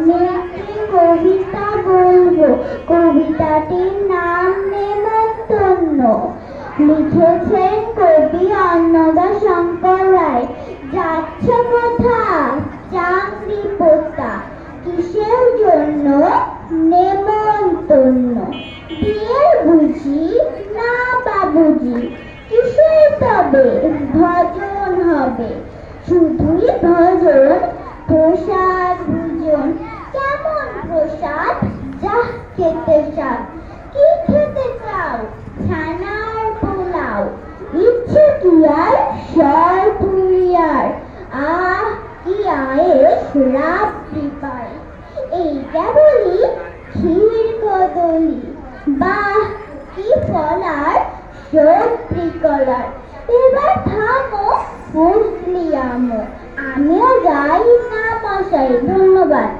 আমি একটি কবিতা বলবো। কবিতাটির নাম নেমন্তন্ন। লিখেছেন কবি অন্নদাশঙ্কর রায়। যাচ্ছ কোথায় চাকরি পোতা, কিসের জন্য নেমন্তন্ন? বিয়ের বুঝি না বাবুজি, কিসের তবে ভজন হবে? শুধুই ভজন, প্রসাদ ভোজন। কেমন প্রসাদ? যাহ খেতে চাও। কি খেতে চাও? ছানার পোলাও। ইচ্ছে কি আর সরপুরিয়ার? আহ কি আয়েস রাবড়ি পায়। এই কেবলই ক্ষীর কদলি। বাহ কি ফলার সবজি কলার। এবার থামো ফুসলি আমো। আমিও যাই না মশাই, ধন্যবাদ।